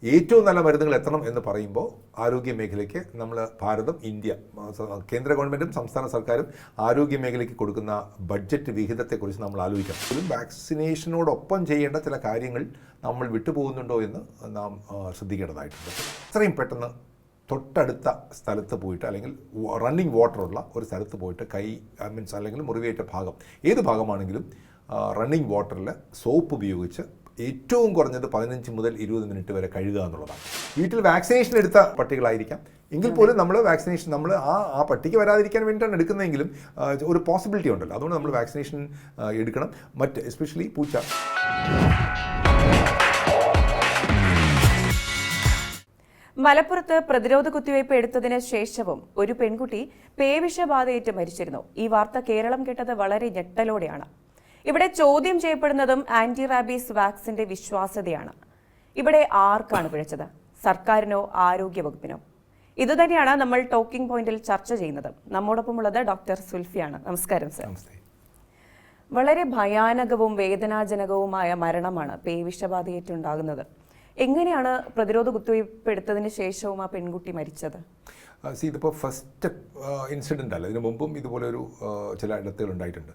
ഏറ്റവും നല്ല മരുന്നുകൾ എത്തണം എന്ന് പറയുമ്പോൾ ആരോഗ്യ മേഖലയ്ക്ക് നമ്മൾ ഭാരതം, ഇന്ത്യ, കേന്ദ്ര ഗവൺമെൻറ്റും സംസ്ഥാന സർക്കാരും ആരോഗ്യ മേഖലയ്ക്ക് കൊടുക്കുന്ന ബഡ്ജറ്റ് വിഹിതത്തെക്കുറിച്ച് നമ്മൾ ആലോചിക്കണം. വാക്സിനേഷനോടൊപ്പം ചെയ്യേണ്ട ചില കാര്യങ്ങൾ നമ്മൾ വിട്ടുപോകുന്നുണ്ടോ എന്ന് നാം ശ്രദ്ധിക്കേണ്ടതായിട്ടുണ്ട്. എത്രയും പെട്ടെന്ന് തൊട്ടടുത്ത സ്ഥലത്ത് പോയിട്ട്, അല്ലെങ്കിൽ റണ്ണിങ് വാട്ടറുള്ള ഒരു സ്ഥലത്ത് പോയിട്ട് അല്ലെങ്കിൽ മുറിവേറ്റ ഭാഗം, ഏത് ഭാഗമാണെങ്കിലും റണ്ണിങ് വാട്ടറിൽ സോപ്പ് ഉപയോഗിച്ച് ഏറ്റവും കുറഞ്ഞത് 15 മുതൽ 20 മിനിറ്റ് വരെ കഴുകുക എന്നുള്ളതാണ്. വീട്ടിൽ വാക്സിനേഷൻ എടുത്ത പട്ടികളായിരിക്കാം എങ്കിൽ പോലും നമ്മൾ വാക്സിനേഷൻ ആ പട്ടിക്ക് വരാതിരിക്കാൻ വേണ്ടിയിട്ടാണ് എടുക്കുന്നതെങ്കിലും ഒരു പോസിബിലിറ്റി ഉണ്ടല്ലോ. അതുകൊണ്ട് നമ്മൾ വാക്സിനേഷൻ എടുക്കണം. എസ്പെഷ്യലി പൂച്ച. മലപ്പുറത്ത് പ്രതിരോധ കുത്തിവയ്പ് എടുത്തതിന് ശേഷവും ഒരു പെൺകുട്ടി പേവിഷബാധയേറ്റ് മരിച്ചിരുന്നു. ഈ വാർത്ത കേരളം കേട്ടത് വളരെ ഞെട്ടലോടെയാണ്. ഇവിടെ ചോദ്യം ചെയ്യപ്പെടുന്നതും ആന്റി റാബീസ് വാക്സിന്റെ വിശ്വാസ്യതയാണ്. ഇവിടെ ആർക്കാണ് പിഴച്ചത്? സർക്കാരിനോ ആരോഗ്യ വകുപ്പിനോ? ഇതുതന്നെയാണ് നമ്മൾ ടോക്കിംഗ് പോയിന്റിൽ ചർച്ച ചെയ്യുന്നത്. നമ്മോടൊപ്പമുള്ളത് ഡോക്ടർ സുൽഫിയാണ്. നമസ്കാരം സർ. വളരെ ഭയാനകവും വേദനാജനകവുമായ മരണമാണ് പേവിഷബാധയേറ്റുണ്ടാകുന്നത്. എങ്ങനെയാണ് പ്രതിരോധ കുത്തിവയ്പ് എടുത്തതിന് ശേഷവും ആ പെൺകുട്ടി മരിച്ചത്? ഇതിപ്പോൾ ഫസ്റ്റ് ഇൻസിഡൻ്റ് അല്ല. ഇതിനു മുമ്പും ഇതുപോലൊരു ചില ഇടത്തുകൾ ഉണ്ടായിട്ടുണ്ട്.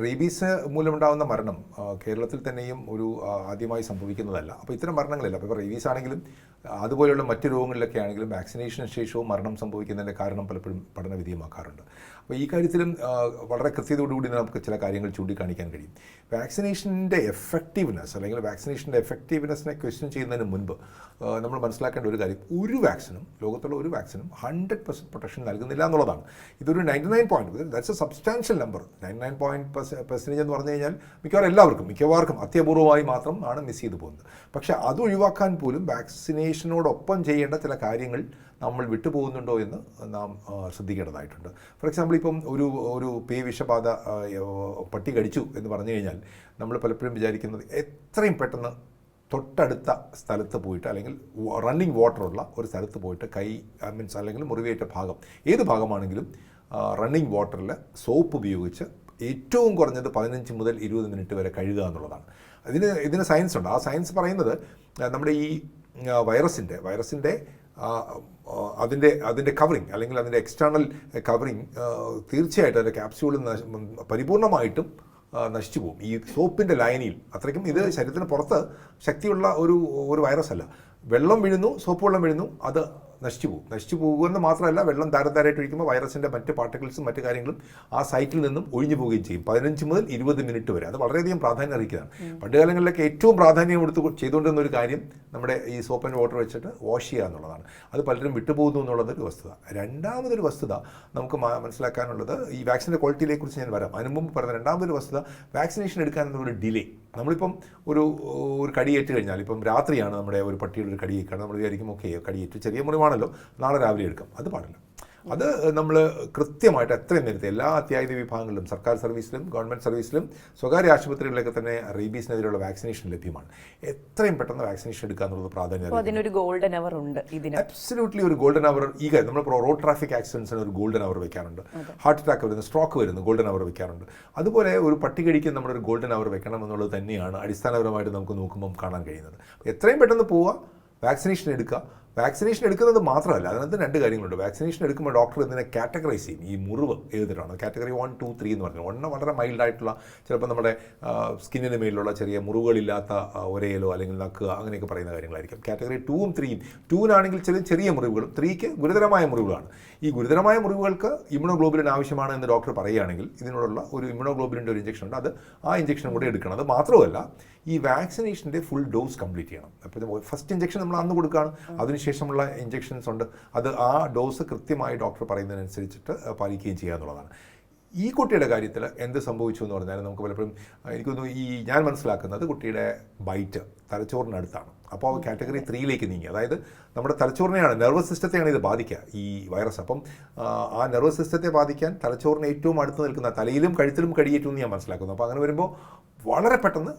റേബീസ് മൂലമുണ്ടാകുന്ന മരണം കേരളത്തിൽ തന്നെയും ഒരു ആദ്യമായി സംഭവിക്കുന്നതല്ല. അപ്പോൾ ഇത്തരം മരണങ്ങളില്ല. അപ്പോൾ റേബീസ് ആണെങ്കിലും അതുപോലെയുള്ള മറ്റ് രോഗങ്ങളിലൊക്കെ ആണെങ്കിലും വാക്സിനേഷന് ശേഷവും മരണം സംഭവിക്കുന്നതിൻ്റെ കാരണം പലപ്പോഴും പഠന വിധേയമാക്കാറുണ്ട്. അപ്പോൾ ഈ കാര്യത്തിലും വളരെ കൃത്യതയോടുകൂടി നമുക്ക് ചില കാര്യങ്ങൾ ചൂണ്ടിക്കാണിക്കാൻ കഴിയും. വാക്സിനേഷൻ്റെ എഫക്റ്റീവ്നെസ്, അല്ലെങ്കിൽ വാക്സിനേഷൻ്റെ എഫക്റ്റീവ്നെസ്സിനെ ക്വസ്റ്റ്യൻ ചെയ്യുന്നതിന് മുൻപ് നമ്മൾ മനസ്സിലാക്കേണ്ട ഒരു കാര്യം, ഒരു വാക്സിനും, ലോകത്തുള്ള ഒരു വാക്സിനും 100% പ്രൊട്ടക്ഷൻ നൽകുന്നില്ല എന്നുള്ളതാണ്. ഇതൊരു 99% ദാറ്റ്സ് എ സബ്സ്റ്റാൻഷ്യൽ നമ്പർ. 99% എന്ന് പറഞ്ഞു കഴിഞ്ഞാൽ മിക്കവാർക്കും അത്യപൂർവമായി മാത്രം ആണ് മിസ് ചെയ്തു പോകുന്നത്. പക്ഷേ അത് ഒഴിവാക്കാൻ പോലും വാക്സിനേഷനോടൊപ്പം ചെയ്യേണ്ട ചില കാര്യങ്ങൾ നമ്മൾ വിട്ടുപോകുന്നുണ്ടോ എന്ന് നാം ശ്രദ്ധിക്കേണ്ടതായിട്ടുണ്ട്. ഫോർ എക്സാമ്പിൾ, ഇപ്പം ഒരു പേവിഷബാധ പട്ടി കടിച്ചു എന്ന് പറഞ്ഞു കഴിഞ്ഞാൽ നമ്മൾ പലപ്പോഴും വിചാരിക്കുന്നത് എത്രയും പെട്ടെന്ന് തൊട്ടടുത്ത സ്ഥലത്ത് പോയിട്ട്, അല്ലെങ്കിൽ റണ്ണിങ് വാട്ടറുള്ള ഒരു സ്ഥലത്ത് പോയിട്ട് അല്ലെങ്കിൽ മുറിവേറ്റ ഭാഗം, ഏത് ഭാഗമാണെങ്കിലും റണ്ണിങ് വാട്ടറിൽ സോപ്പ് ഉപയോഗിച്ച് ഏറ്റവും കുറഞ്ഞത് 15 മുതൽ 20 മിനിറ്റ് വരെ കഴുകുക എന്നുള്ളതാണ്. ഇതിന് സയൻസ് ഉണ്ട്. ആ സയൻസ് പറയുന്നത് നമ്മുടെ ഈ വൈറസിൻ്റെ അതിൻ്റെ കവറിങ്, അല്ലെങ്കിൽ അതിൻ്റെ എക്സ്റ്റേണൽ കവറിങ് തീർച്ചയായിട്ടും അതിൻ്റെ ക്യാപ്സ്യൂളിൽ പരിപൂർണമായിട്ടും നശിച്ചു പോകും. ഈ സോപ്പിൻ്റെ ലൈനിൽ അത്രയ്ക്കും ഇത് ശരീരത്തിന് പുറത്ത് ശക്തിയുള്ള ഒരു വൈറസ് അല്ല. വെള്ളം വീഴുന്നു, സോപ്പ് വെള്ളം വീഴുന്നു, അത് നശിച്ചു പോകുമെന്ന് മാത്രമല്ല, വെള്ളം ധാരധാരമായിട്ട് ഒഴിക്കുമ്പോൾ വൈറസിൻ്റെ മറ്റ് പാർട്ടിക്കിൾസും മറ്റു കാര്യങ്ങളും ആ സൈറ്റിൽ നിന്നും ഒഴിഞ്ഞു പോവുകയും ചെയ്യും. 15 മുതൽ 20 മിനിറ്റ് വരെ. അത് വളരെയധികം പ്രാധാന്യം അറിയിക്കുന്നതാണ്. പണ്ടുകാലങ്ങളിലൊക്കെ ഏറ്റവും പ്രാധാന്യം ചെയ്തുകൊണ്ടിരുന്ന ഒരു കാര്യം നമ്മുടെ ഈ സോപ്പ് ആൻഡ് വാട്ടർ വെച്ചിട്ട് വാഷ് ചെയ്യുക എന്നുള്ളതാണ്. അത് പലരും വിട്ടുപോകുന്നു എന്നുള്ളതൊരു വസ്തുത. രണ്ടാമതൊരു വസ്തുത നമുക്ക് മനസ്സിലാക്കാനുള്ളത്, ഈ വാക്സിൻ്റെ ക്വാളിറ്റിയെക്കുറിച്ച് ഞാൻ വരാം. അതിന് മുമ്പ് പറഞ്ഞ രണ്ടാമതൊരു വസ്തുത, വാക്സിനേഷൻ എടുക്കാനുള്ള ഡിലേ. നമ്മളിപ്പം ഒരു കടിയേറ്റ് കഴിഞ്ഞാൽ, ഇപ്പം രാത്രിയാണ് നമ്മുടെ ഒരു പട്ടിയുടെ ഒരു കടിയേക്കാണ്, നമ്മൾ വിചാരിക്കും ഓക്കെ കടിയേറ്റ് ചെറിയ മുറിവാണല്ലോ, നാളെ രാവിലെ എടുക്കാം. അത് പാടില്ല. അത് നമ്മൾ കൃത്യമായിട്ട് എത്രയും നേരത്തെ എല്ലാ അത്യാഹിത വിഭാഗങ്ങളിലും, സർക്കാർ സർവീസിലും ഗവൺമെൻറ് സർവീസിലും സ്വകാര്യ ആശുപത്രികളിലൊക്കെ തന്നെ റേബീസിനെതിരെയുള്ള വാക്സിനേഷൻ ലഭ്യമാണ്. എത്രയും പെട്ടെന്ന് വാക്സിനേഷൻ എടുക്കുക എന്നുള്ളത് പ്രാധാന്യം. അതിനൊരു ഗോൾഡൻ അവർ ഉണ്ട്. അബ്സല്യൂട്ട്ലി ഒരു ഗോൾഡൻ അവർ. ഈ കാര്യം നമ്മൾ റോഡ് ട്രാഫിക് ആക്സിഡൻസിന് ഒരു ഗോൾഡൻ അവർ വെക്കാറുണ്ട്. ഹാർട്ട് അറ്റാക്ക് വരുന്നു, സ്ട്രോക്ക് വരുന്നു, ഗോൾഡൻ അവർ വെക്കാറുണ്ട്. അതുപോലെ ഒരു പട്ടി കടിക്ക് നമ്മളൊരു ഗോൾഡൻ അവർ വെക്കണം എന്നുള്ളത് തന്നെയാണ് അടിസ്ഥാനപരമായിട്ട് നമുക്ക് നോക്കുമ്പം കാണാൻ കഴിയുന്നത്. എത്രയും പെട്ടെന്ന് പോവുക, വാക്സിനേഷൻ എടുക്കുക. വാക്സിനേഷൻ എടുക്കുന്നത് മാത്രമല്ല, അതിനകത്ത് രണ്ട് കാര്യങ്ങളുണ്ട്. വാക്സിനേഷൻ എടുക്കുമ്പോൾ ഡോക്ടർ ഇതിനെ കാറ്റഗറൈസ് ചെയ്യും. ഈ മുറിവ് ഏതിട്ടാണ് കാറ്റഗറി 1, 2, 3 എന്ന് പറഞ്ഞു. 1 വളരെ മൈൽഡായിട്ടുള്ള, ചിലപ്പോൾ നമ്മുടെ സ്കിന്നിന് മേലുള്ള ചെറിയ മുറിവുകളില്ലാത്ത ഒരേലോ അല്ലെങ്കിൽ നക്കുക അങ്ങനെയൊക്കെ പറയുന്ന കാര്യങ്ങളായിരിക്കും. കാറ്റഗറി 2ഉം 3യും, 2നാണെങ്കിൽ ചെറിയ മുറിവുകളും 3ക്ക് ഗുരുതരമായ മുറിവുകളാണ്. ഈ ഗുരുതരമായ മുറിവുകൾക്ക് ഇമ്മ്യൂണോഗ്ലോബുലിൻ ആവശ്യമാണ് എന്ന് ഡോക്ടർ പറയുകയാണെങ്കിൽ ഇതിനോടുള്ള ഒരു ഇമ്മ്യൂണോഗ്ലോബുലിൻ്റെ ഒരു ഇഞ്ചക്ഷൻ ഉണ്ട്. ആ ഇഞ്ചക്ഷൻ കൂടെ എടുക്കണം. അത് മാത്രമല്ല, ഈ വാക്സിനേഷൻ്റെ ഫുൾ ഡോസ് കംപ്ലീറ്റ് ചെയ്യണം. അപ്പോൾ ഫസ്റ്റ് ഇഞ്ചക്ഷൻ നമ്മൾ അന്ന് കൊടുക്കുകയാണ്, അതിനുശേഷമുള്ള ഇഞ്ചക്ഷൻസ് ഉണ്ട്. അത് ആ ഡോസ് കൃത്യമായി ഡോക്ടർ പറയുന്നതിനനുസരിച്ചിട്ട് പാലിക്കുകയും ചെയ്യുക എന്നുള്ളതാണ്. ഈ കുട്ടിയുടെ കാര്യത്തിൽ എന്ത് സംഭവിച്ചു എന്ന് പറഞ്ഞാൽ നമുക്ക് പലപ്പോഴും എനിക്കൊന്നു ഞാൻ മനസ്സിലാക്കുന്നത് കുട്ടിയുടെ ബൈറ്റ് തലച്ചോറിനടുത്താണ്. അപ്പോൾ കാറ്റഗറി 3യിലേക്ക് നീങ്ങി. അതായത് നമ്മുടെ തലച്ചോറിനെയാണ്, നെർവസ് സിസ്റ്റത്തെയാണ് ഇത് ബാധിക്കുക, ഈ വൈറസ്. അപ്പം ആ നെർവസ് സിസ്റ്റത്തെ ബാധിക്കാൻ തലച്ചോറിന് ഏറ്റവും അടുത്ത് നിൽക്കുന്ന തലയിലും കഴുത്തിലും കടിയേറ്റു എന്ന് ഞാൻ മനസ്സിലാക്കുന്നു. അപ്പോൾ അങ്ങനെ വരുമ്പോൾ വളരെ പെട്ടെന്ന്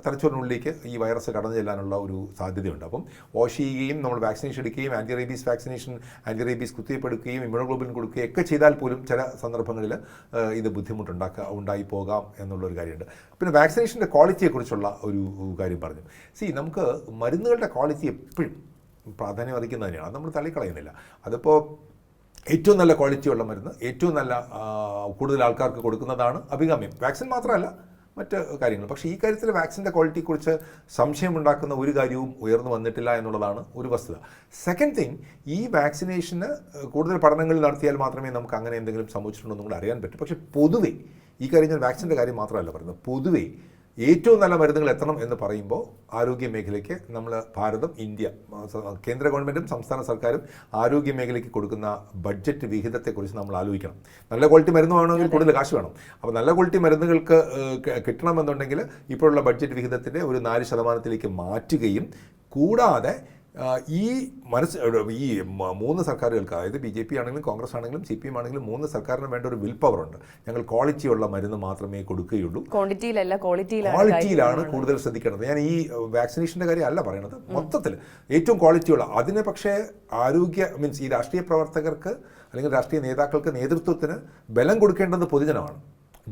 തലച്ചോറിനുള്ളിലേക്ക് ഈ വൈറസ് കടന്നു ചെല്ലാനുള്ള ഒരു സാധ്യതയുണ്ട്. അപ്പം വാഷ് ചെയ്യുകയും നമ്മൾ വാക്സിനേഷൻ എടുക്കുകയും anti rabies vaccination anti rabies കുത്തിവയ്പ്പ് എടുക്കുകയും ഇമ്മ്യൂണോഗ്ലോബിൻ കൊടുക്കുകയും ഒക്കെ ചെയ്താൽ പോലും ചില സന്ദർഭങ്ങളിൽ ഇത് ഉണ്ടായി പോകാം എന്നുള്ളൊരു കാര്യമുണ്ട്. പിന്നെ വാക്സിനേഷൻ്റെ ക്വാളിറ്റിയെക്കുറിച്ചുള്ള ഒരു കാര്യം പറഞ്ഞു. നമുക്ക് മരുന്നുകളുടെ ക്വാളിറ്റി എപ്പോഴും പ്രാധാന്യം അർഹിക്കുന്നത് തന്നെയാണ്. അത് നമ്മൾ തള്ളിക്കളയുന്നില്ല. അതിപ്പോൾ ഏറ്റവും നല്ല ക്വാളിറ്റിയുള്ള മരുന്ന് ഏറ്റവും നല്ല കൂടുതൽ ആൾക്കാർക്ക് കൊടുക്കുന്നതാണ് അഭികാമ്യം. വാക്സിൻ മാത്രമല്ല മറ്റ് കാര്യങ്ങൾ. പക്ഷേ ഈ കാര്യത്തിൽ വാക്സിൻ്റെ ക്വാളിറ്റിയെക്കുറിച്ച് സംശയമുണ്ടാക്കുന്ന ഒരു കാര്യവും ഉയർന്നു വന്നിട്ടില്ല എന്നുള്ളതാണ് ഒരു വസ്തുത. സെക്കൻഡ് തിങ്, ഈ വാക്സിനേഷന് കൂടുതൽ പഠനങ്ങൾ നടത്തിയാൽ മാത്രമേ നമുക്ക് അങ്ങനെ എന്തെങ്കിലും സംഭവിച്ചിട്ടുണ്ടോ എന്നും കൂടെ അറിയാൻ പറ്റും. പക്ഷേ പൊതുവേ ഈ കാര്യം ഞാൻ വാക്സിൻ്റെ കാര്യം മാത്രമല്ല പറയുന്നത്, പൊതുവേ ഏറ്റവും നല്ല മരുന്നുകൾ എത്തണം എന്ന് പറയുമ്പോൾ ആരോഗ്യ മേഖലയ്ക്ക് നമ്മൾ ഭാരതം, ഇന്ത്യ, കേന്ദ്ര ഗവൺമെൻറ്റും സംസ്ഥാന സർക്കാരും ആരോഗ്യ മേഖലയ്ക്ക് കൊടുക്കുന്ന ബഡ്ജറ്റ് വിഹിതത്തെക്കുറിച്ച് നമ്മൾ ആലോചിക്കണം. നല്ല ക്വാളിറ്റി മരുന്ന് വേണമെങ്കിൽ കൂടുതൽ കാശ് വേണം. അപ്പോൾ നല്ല ക്വാളിറ്റി മരുന്നുകൾക്ക് കിട്ടണമെന്നുണ്ടെങ്കിൽ ഇപ്പോഴുള്ള ബഡ്ജറ്റ് വിഹിതത്തിൻ്റെ ഒരു 4% മാറ്റുകയും കൂടാതെ ഈ മൂന്ന് സർക്കാരുകൾക്ക്, അതായത് BJP ആണെങ്കിലും കോൺഗ്രസ് ആണെങ്കിലും CPM ആണെങ്കിലും 3 സർക്കാരിനും വേണ്ട ഒരു വിൽ പവർ ഉണ്ട്. ഞങ്ങൾ ക്വാളിറ്റിയുള്ള മരുന്ന് മാത്രമേ കൊടുക്കുകയുള്ളൂ, ക്വാളിറ്റിയിലാണ് കൂടുതൽ ശ്രദ്ധിക്കേണ്ടത്. ഞാൻ ഈ വാക്സിനേഷൻ്റെ കാര്യം അല്ല പറയണത്, മൊത്തത്തിൽ ഏറ്റവും ക്വാളിറ്റിയുള്ള. അതിന് പക്ഷേ ഈ രാഷ്ട്രീയ പ്രവർത്തകർക്ക് അല്ലെങ്കിൽ രാഷ്ട്രീയ നേതാക്കൾക്ക്, നേതൃത്വത്തിന് ബലം കൊടുക്കേണ്ടത് പൊതുജനമാണ്.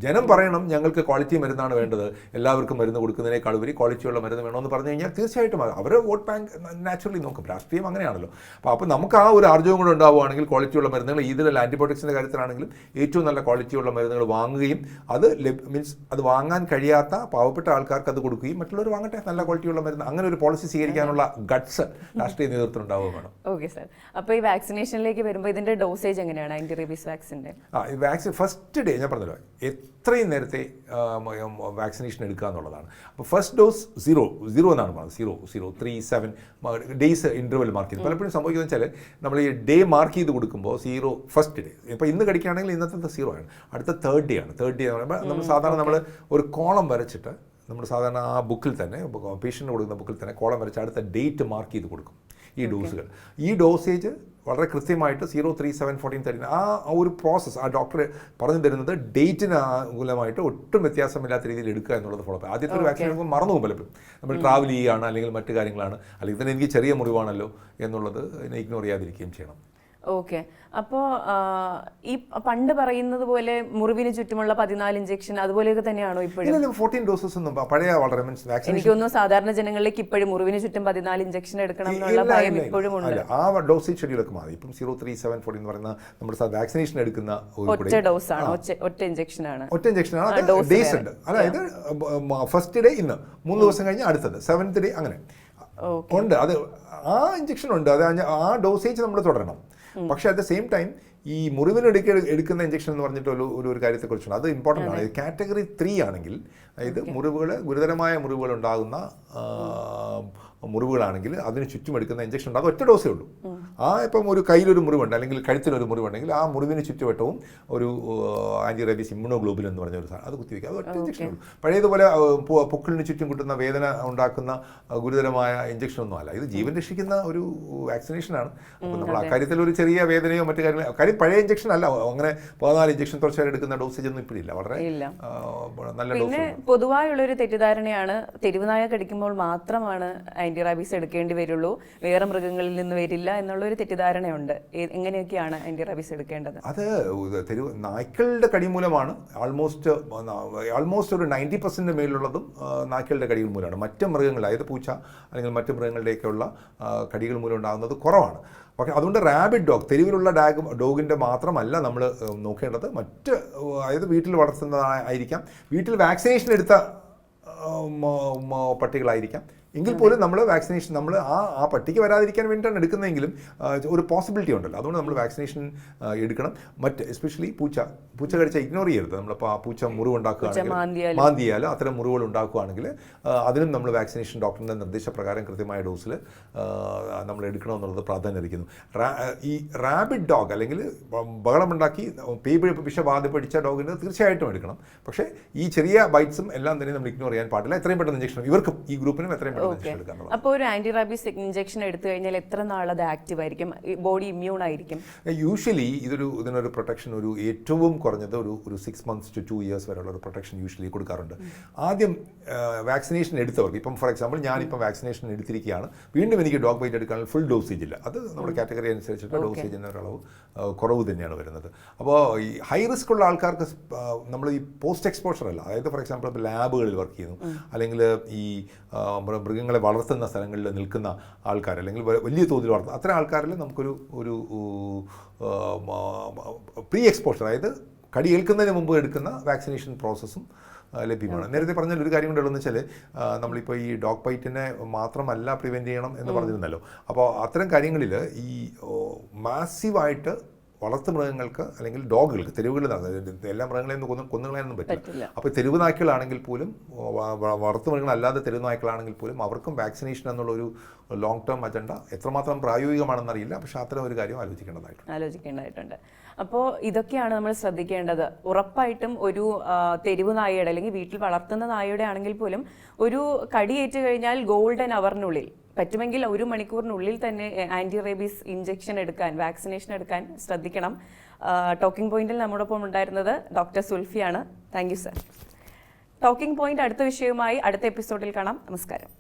ജനം പറയണം ഞങ്ങൾക്ക് ക്വാളിറ്റി മരുന്നാണ് വേണ്ടത്, എല്ലാവർക്കും മരുന്ന് കൊടുക്കുന്നതിനേക്കാൾ ഉപരി ക്വാളിറ്റിയുള്ള മരുന്ന് വേണമെന്ന് പറഞ്ഞു കഴിഞ്ഞാൽ തീർച്ചയായിട്ടും അവരെ വോട്ട് ബാങ്ക് നാച്ചുറലി നോക്കും. രാഷ്ട്രീയം അങ്ങനെയാണല്ലോ. അപ്പോൾ നമുക്ക് ആ ഒരു ആർജവം കൂടെ ഉണ്ടാവുകയാണെങ്കിൽ ക്വാളിറ്റിയുള്ള മരുന്നുകൾ, ഇതിൽ ആൻറ്റിബയോട്ടിക്സിൻ്റെ കാര്യത്തിലാണെങ്കിലും ഏറ്റവും നല്ല ക്വാളിറ്റിയുള്ള മരുന്നുകൾ വാങ്ങുകയും അത് വാങ്ങാൻ കഴിയാത്ത പാവപ്പെട്ട ആൾക്കാർക്ക് അത് കൊടുക്കുകയും മറ്റുള്ളവർ വാങ്ങട്ടെ നല്ല ക്വാളിറ്റിയുള്ള മരുന്ന്, അങ്ങനെ ഒരു പോളിസി സ്വീകരിക്കാനുള്ള ഗട്ട്സ് രാഷ്ട്രീയ നേതൃത്വം ഉണ്ടാവുക വേണം. Okay sir. അപ്പോൾ ഈ വാക്സിനേഷനിലേക്ക് വരുമ്പോൾ ഇതിൻ്റെ ഡോസേജ് എങ്ങനെയാണ് ആൻറ്റി റേബീസ് വാക്സിൻ്റെ? ഈ വാക്സിൻ ഫസ്റ്റ് ഡേ ഞാൻ പറഞ്ഞല്ലോ എത്രയും നേരത്തെ വാക്സിനേഷൻ എടുക്കുക എന്നുള്ളതാണ്. അപ്പോൾ ഫസ്റ്റ് ഡോസ് 0 എന്നാണ് പറഞ്ഞത്, 0, 3, 7 ഡേയ്സ് ഇൻ്റർവെൽ മാർക്ക് ചെയ്ത്. പലപ്പോഴും സംഭവിക്കുന്നത് വെച്ചാൽ നമ്മൾ ഈ ഡേ മാർക്ക് ചെയ്ത് കൊടുക്കുമ്പോൾ 0 ഫസ്റ്റ് ഡേ, ഇപ്പോൾ ഇന്ന് കടിക്കുകയാണെങ്കിൽ ഇന്നത്തെ 0 ആണ്, അടുത്ത തേർഡ് ഡേ ആണ്. തേർഡ് ഡേ എന്ന് പറയുമ്പോൾ നമ്മൾ സാധാരണ നമ്മൾ ഒരു കോളം വരച്ചിട്ട് നമ്മൾ സാധാരണ ആ ബുക്കിൽ തന്നെ, പേഷ്യൻറ്റിന് കൊടുക്കുന്ന ബുക്കിൽ തന്നെ കോളം വരച്ച് അടുത്ത ഡേറ്റ് മാർക്ക് ചെയ്ത് കൊടുക്കും ഈ ഡോസുകൾ. ഈ ഡോസേജ് വളരെ കൃത്യമായിട്ട് 0, 3, 7, 14, 13 ആ ഒരു പ്രോസസ്സ് ആ ഡോക്ടർ പറഞ്ഞു തരുന്നത് ഡേറ്റിന് അനുകൂലമായിട്ട് ഒട്ടും വ്യത്യാസമില്ലാത്ത രീതിയിൽ എടുക്കുക എന്നുള്ളത് ഫോളോ അപ്പ്. ആദ്യത്തെ ഒരു വാക്സിൻ എടുക്കുമ്പോൾ മറന്നു പോകും പലപ്പോഴും. നമ്മൾ ട്രാവൽ ചെയ്യുകയാണ് അല്ലെങ്കിൽ മറ്റു കാര്യങ്ങളാണ്, അല്ലെങ്കിൽ തന്നെ എനിക്ക് ചെറിയ മുറിവാണല്ലോ എന്നുള്ളത് ഇതിനെ ഇഗ്നോർ ചെയ്യാതിരിക്കുകയും ചെയ്യണം. ഓക്കെ. അപ്പോൾ ഈ പണ്ട് പറയുന്നത് പോലെ മുറിവിന് ചുറ്റുമുള്ള 14 ഇഞ്ചക്ഷൻ അതുപോലെയൊക്കെ തന്നെയാണോ ഇപ്പോഴും? 14 ഡോസസ് ഒന്നും പഴയ വളരെ എനിക്ക് തോന്നുന്നു സാധാരണ ജനങ്ങളിലേക്ക് ഇപ്പോഴും മുറിവിന് ചുറ്റും 14 ഇഞ്ചക്ഷൻ എടുക്കണം എന്നുള്ള ഭയം ഇപ്പോഴും ഉണ്ട്. ആ ഡോസേജ് ഷെഡ്യൂളൊക്കെ മാറി. ഇപ്പം 0, 3, 7, 14 എന്ന് പറയുന്ന നമ്മുടെ വാക്സിനേഷൻ എടുക്കുന്ന ഒറ്റ ഡോസാണ്, ഒറ്റ ഇഞ്ചക്ഷനാണ്. ഡേയ്സ് ഉണ്ട്. അതായത് ഫസ്റ്റ് ഡേ ഇന്ന്, 3 ദിവസം കഴിഞ്ഞ് അടുത്തത് 7th ഡേ അങ്ങനെ ഉണ്ട്. അത് ആ ഇഞ്ചക്ഷൻ ഉണ്ട്, അത് ആ ഡോസേജ് നമ്മൾ തുടരണം. പക്ഷേ അറ്റ് ദ സെയിം ടൈം ഈ മുറിവിനിടയ്ക്ക് എടുക്കുന്ന ഇഞ്ചക്ഷൻ എന്ന് പറഞ്ഞിട്ട് ഒരു കാര്യത്തെക്കുറിച്ചാണ്. അത് ഇമ്പോർട്ടൻ്റ് ആണ്. കാറ്റഗറി 3 ആണെങ്കിൽ, അതായത് ഗുരുതരമായ മുറിവുകൾ ഉണ്ടാകുന്ന മുറിവുകളാണെങ്കിൽ അതിന് ചുറ്റും എടുക്കുന്ന ഇഞ്ചക്ഷൻ ഉണ്ട്. അത് ഒറ്റ ഡോസേ ഉള്ളൂ. ഇപ്പം ഒരു കയ്യിലൊരു മുറിവുണ്ട് അല്ലെങ്കിൽ കഴുത്തിലൊരു മുറിവുണ്ടെങ്കിൽ ആ മുറിവിന് ചുറ്റുവട്ടവും ഒരു ആൻറ്റി റേബീസ് ഇമ്മ്യൂണോഗ്ലോബിൻ എന്ന് പറഞ്ഞൊരു സാധനം അത് കുത്തിവയ്ക്കുക. അത് ഒറ്റ ഇഞ്ചക്ഷൻ ഉള്ളൂ. പഴയതുപോലെ പൊക്കിളിന് ചുറ്റും കിട്ടുന്ന വേദന ഉണ്ടാക്കുന്ന ഗുരുതരമായ ഇഞ്ചക്ഷൻ ഒന്നും അല്ല. ഇത് ജീവൻ രക്ഷിക്കുന്ന ഒരു വാക്സിനേഷനാണ്. അപ്പോൾ നമ്മൾ അക്കാര്യത്തിൽ ഒരു ചെറിയ വേദനയോ മറ്റു കാര്യങ്ങളോ, കാര്യം പഴയ ഇഞ്ചക്ഷൻ അല്ല, അങ്ങനെ 14 ഇഞ്ചക്ഷൻ തുടർച്ചയായി എടുക്കുന്ന ഡോസേജ് ഒന്നും ഇപ്പോഴില്ല. വളരെ നല്ല ഡോസ്. പിന്നെ പൊതുവായുള്ളൊരു തെറ്റിദ്ധാരണയാണ് തെരുവുനായ കടിക്കുമ്പോൾ മാത്രമാണ് ആൻറ്റി റാബീസ് എടുക്കേണ്ടി വരുള്ളൂ, വേറെ മൃഗങ്ങളിൽ നിന്ന് വരില്ല എന്നുള്ളൊരു തെറ്റിദ്ധാരണയുണ്ട്. എങ്ങനെയൊക്കെയാണ് ആൻറ്റി റാബീസ് എടുക്കേണ്ടത്? അത് നായ്ക്കളുടെ കടി മൂലമാണ്. ആൾമോസ്റ്റ് ഒരു 90% മേലുള്ളതും നായ്ക്കളുടെ കടികൾ മൂലമാണ്. മറ്റ് മൃഗങ്ങൾ, അതായത് പൂച്ച അല്ലെങ്കിൽ മറ്റ് മൃഗങ്ങളുടെയൊക്കെയുള്ള കടികൾ മൂലം ഉണ്ടാകുന്നത് കുറവാണ്. പക്ഷേ അതുകൊണ്ട് റാബിറ്റ് ഡോഗ്, തെരുവിലുള്ള ഡോഗിൻ്റെ മാത്രമല്ല നമ്മൾ നോക്കേണ്ടത്, മറ്റ് അതായത് വീട്ടിൽ വളർത്തുന്നതായിരിക്കാം, വീട്ടിൽ വാക്സിനേഷൻ എടുത്ത പട്ടികളായിരിക്കാം, എങ്കിൽ പോലും നമ്മൾ വാക്സിനേഷൻ ആ പട്ടിക്ക് വരാതിരിക്കാൻ വേണ്ടിയിട്ടാണ് എടുക്കുന്നതെങ്കിലും ഒരു പോസിബിലിറ്റി ഉണ്ടല്ലോ. അതുകൊണ്ട് നമ്മൾ വാക്സിനേഷൻ എടുക്കണം. എസ്പെഷ്യലി പൂച്ച കടിച്ചാൽ ഇഗ്നോർ ചെയ്യരുത്. നമ്മളിപ്പോൾ ആ പൂച്ച മുറിവുണ്ടാക്കുകയാണെങ്കിൽ, മാന്തിയാൽ അത്തരം മുറിവുകൾ ഉണ്ടാക്കുകയാണെങ്കിൽ അതിനും നമ്മൾ വാക്സിനേഷൻ ഡോക്ടറിൻ്റെ നിർദ്ദേശപ്രകാരം കൃത്യമായ ഡോസിൽ നമ്മൾ എടുക്കണമെന്നുള്ളത് പ്രാധാന്യം അർഹിക്കുന്നു. ഈ റാബിറ്റ് ഡോഗ് അല്ലെങ്കിൽ ബഹളമുണ്ടാക്കി വിഷബാധ പിടിച്ച ഡോഗിന് തീർച്ചയായിട്ടും എടുക്കണം. പക്ഷേ ഈ ചെറിയ ബൈറ്റ്സും എല്ലാം തന്നെ നമ്മൾ ഇഗ്നോർ ചെയ്യാൻ പാടില്ല. എത്രയും പെട്ടെന്ന് ഇഞ്ചക്ഷൻ ഇവർക്കും ഈ ഗ്രൂപ്പിനും എത്രയും വേണം ഓക്കെ. ഇഞ്ചക്ഷൻ എടുക്കാൻ. അപ്പോൾ ഒരു ആന്റി റാബീസ് ഇഞ്ചക്ഷൻ എടുത്തു കഴിഞ്ഞാൽ എത്ര നാൾ അത് ആക്റ്റീവ് ആയിരിക്കും, ബോഡി ഇമ്മ്യൂൺ ആയിരിക്കും? യൂഷ്വലി ഇതിനൊരു പ്രൊട്ടക്ഷൻ ഒരു ഏറ്റവും കുറഞ്ഞത് ഒരു 6 months to 2 years വരെയുള്ള ഒരു പ്രൊട്ടക്ഷൻ യൂഷ്വലി കൊടുക്കാറുണ്ട്. ആദ്യം വാക്സിനേഷൻ എടുത്തവർക്ക്, ഇപ്പം ഫോർ എക്സാമ്പിൾ ഞാനിപ്പം വാക്സിനേഷൻ എടുത്തിരിക്കുകയാണ്, വീണ്ടും എനിക്ക് ഡോഗ് ബൈറ്റ് എടുക്കാനുള്ള ഫുൾ ഡോസേജ് ഇല്ല. അത് നമ്മുടെ കാറ്റഗറി അനുസരിച്ചിട്ട് ഡോസേജിൻ്റെ ഒരളവ് കുറവ് തന്നെയാണ് വരുന്നത്. അപ്പോൾ ഈ ഹൈ റിസ്ക് ഉള്ള ആൾക്കാർക്ക് നമ്മൾ ഈ പോസ്റ്റ് എക്സ്പോഷർ അല്ല, അതായത് ഫോർ എക്സാമ്പിൾ ഇപ്പോൾ ലാബുകളിൽ വർക്ക് ചെയ്യുന്നു, അല്ലെങ്കിൽ ഈ മൃഗങ്ങളെ വളർത്തുന്ന സ്ഥലങ്ങളിൽ നിൽക്കുന്ന ആൾക്കാർ, അല്ലെങ്കിൽ വലിയ തോതിൽ വളർത്തുന്ന അത്തരം ആൾക്കാരിൽ നമുക്കൊരു പ്രീ എക്സ്പോഷർ, അതായത് കടി ഏൽക്കുന്നതിന് മുമ്പ് എടുക്കുന്ന വാക്സിനേഷൻ പ്രോസസ്സും ലഭ്യമാണ്. നേരത്തെ പറഞ്ഞാൽ ഒരു കാര്യം കൊണ്ടുള്ളതെന്ന് വെച്ചാൽ നമ്മളിപ്പോൾ ഈ ഡോഗ് ബൈറ്റിനെ മാത്രമല്ല പ്രിവെൻറ്റ് ചെയ്യണം എന്ന് പറഞ്ഞിരുന്നല്ലോ. അപ്പോൾ അത്തരം കാര്യങ്ങളിൽ ഈ മാസീവായിട്ട് വളർത്തു മൃഗങ്ങൾക്ക് അല്ലെങ്കിൽ ഡോഗുകൾക്ക് തെരുവുകളിൽ എല്ലാ മൃഗങ്ങളെയും കൊന്നുകളയാനൊന്നും പറ്റില്ല. അപ്പോൾ തെരുവ് നായ്ക്കളാണെങ്കിൽ പോലും, വളർത്തു മൃഗങ്ങളല്ലാതെ തെരുവ് നായ്ക്കളാണെങ്കിൽ പോലും അവർക്കും വാക്സിനേഷൻ എന്നുള്ളൊരു ലോങ് ടേം അജണ്ട എത്രമാത്രം പ്രായോഗികമാണെന്നറിയില്ല. പക്ഷേ അത്തരം ഒരു കാര്യം ആലോചിക്കേണ്ടതായിട്ടുണ്ട്. അപ്പോൾ ഇതൊക്കെയാണ് നമ്മൾ ശ്രദ്ധിക്കേണ്ടത്. ഉറപ്പായിട്ടും ഒരു തെരുവ് നായയുടെ അല്ലെങ്കിൽ വീട്ടിൽ വളർത്തുന്ന നായയുടെ ആണെങ്കിൽ പോലും ഒരു കടിയേറ്റ് കഴിഞ്ഞാൽ ഗോൾഡൻ അവറിനുള്ളിൽ, പറ്റുമെങ്കിൽ 1 മണിക്കൂറിനുള്ളിൽ തന്നെ ആന്റി റേബീസ് ഇഞ്ചക്ഷൻ എടുക്കാൻ, വാക്സിനേഷൻ എടുക്കാൻ ശ്രദ്ധിക്കണം. ടോക്കിംഗ് പോയിന്റിൽ നമ്മോടൊപ്പം ഉണ്ടായിരുന്നത് ഡോക്ടർ സുൽഫിയാണ്. Thank you sir. Talking point അടുത്ത വിഷയവുമായി അടുത്ത എപ്പിസോഡിൽ കാണാം. നമസ്കാരം.